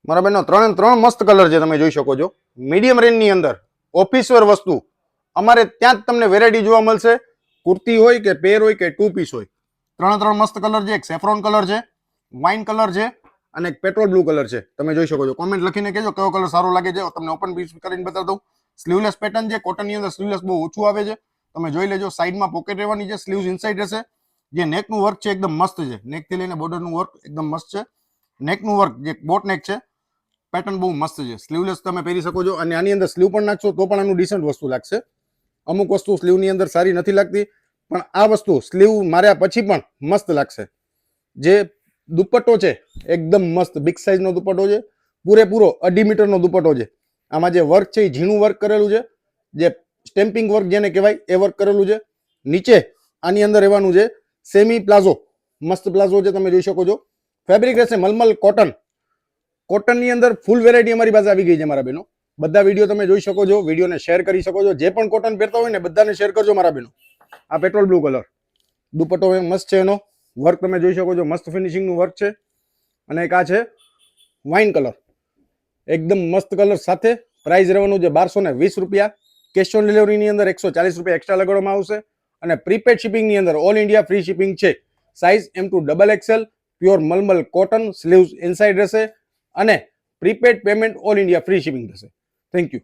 મારા બેનો 3 મસ્ત કલર છે, તમે જોઈ શકો છો. મીડિયમ રેન્જની અંદર ઓફિસ વેર વસ્તુ અમારે ત્યાં જ તમને વેરાયટી જોવા મળશે. કુર્તી હોય કે પેર હોય કે 2 પીસ હોય, 3 મસ્ત કલર છે. એક સેફ્રોન કલર છે, વાઇન કલર છે અને એક પેટ્રોલ બ્લુ કલર છે. તમે જોઈ શકો છો. કોમેન્ટ લખીને કહેજો કયો કલર સારો લાગે છે. તમને ઓપન પીસ કરીને બતાવી દઉં. સ્લીવલેસ પેટર્ન છે, કોટનની અંદર સ્લીવલેસ બહુ ઓછું આવે છે. તમે જોઈ લેજો. સાઈડમાં પોકેટ રહેવાની છે, સ્લીવ્સ ઇનસાઇડ રહેશે. જે નેકનું વર્ક છે એકદમ મસ્ત છે. નેકથી લઈને બોર્ડરનું વર્ક એકદમ મસ્ત છે. નેકનું વર્ક જે બોટ નેક છે, પેટર્ન બહુ મસ્ત છે. સ્લીવલેસ તમે પહેરી શકો છો અને આની અંદર સ્લીવ પણ નાખશો તો પણ આનું ડિસન્ટ વસ્તુ લાગશે. અમુક વસ્તુ સ્લીવની અંદર સારી નથી લાગતી, પણ આ વસ્તુ સ્લીવ માર્યા પછી પણ મસ્ત લાગશે. જે દુપટ્ટો છે એકદમ મસ્ત બિગ સાઇઝનો દુપટ્ટો છે, પૂરેપૂરો 2.5 મીટરનો દુપટ્ટો છે. આમાં જે વર્ક છે એ ઝીણું વર્ક કરેલું છે, જે સ્ટેમ્પિંગ વર્ક જેને કહેવાય એ વર્ક કરેલું છે. નીચે આની અંદર રહેવાનું છે સેમી પ્લાઝો, મસ્ત પ્લાઝો છે, તમે જોઈ શકો છો. ફેબ્રિક રહેશે મલમલ કોટન. કોટનની અંદર ફૂલ વેરાયટી અમારી પાસે આવી ગઈ છે મારા બહેનો. બધા વિડીયો તમે જોઈ શકો છો, વિડીયોને શેર કરી શકો છો. જે પણ કોટન પહેરતા હોય ને બધાને શેર કરજો મારા બહેનો. આ પેટ્રોલ બ્લુ કલર દુપટ્ટો મસ્ત છે, એનો વર્ક તમે જોઈ શકો છો, મસ્ત ફિનિશિંગનું વર્ક છે. અને એક આ છે વાઇન કલર, એકદમ મસ્ત કલર સાથે. પ્રાઇસ રહેવાનું છે 1220 રૂપિયા. કેશ ઓન ડિલિવરીની અંદર 140 રૂપિયા એક્સ્ટ્રા લગાડવામાં આવશે. અને પ્રીપેડ શિપિંગની અંદર ઓલ ઇન્ડિયા ફ્રી શિપિંગ છે. સાઇઝ M2 XXL, પ્યોર મલમલ કોટન, સ્લીવ્સ ઇનસાઇડ રહેશે અને prepaid payment all India free shipping થશે. Thank you.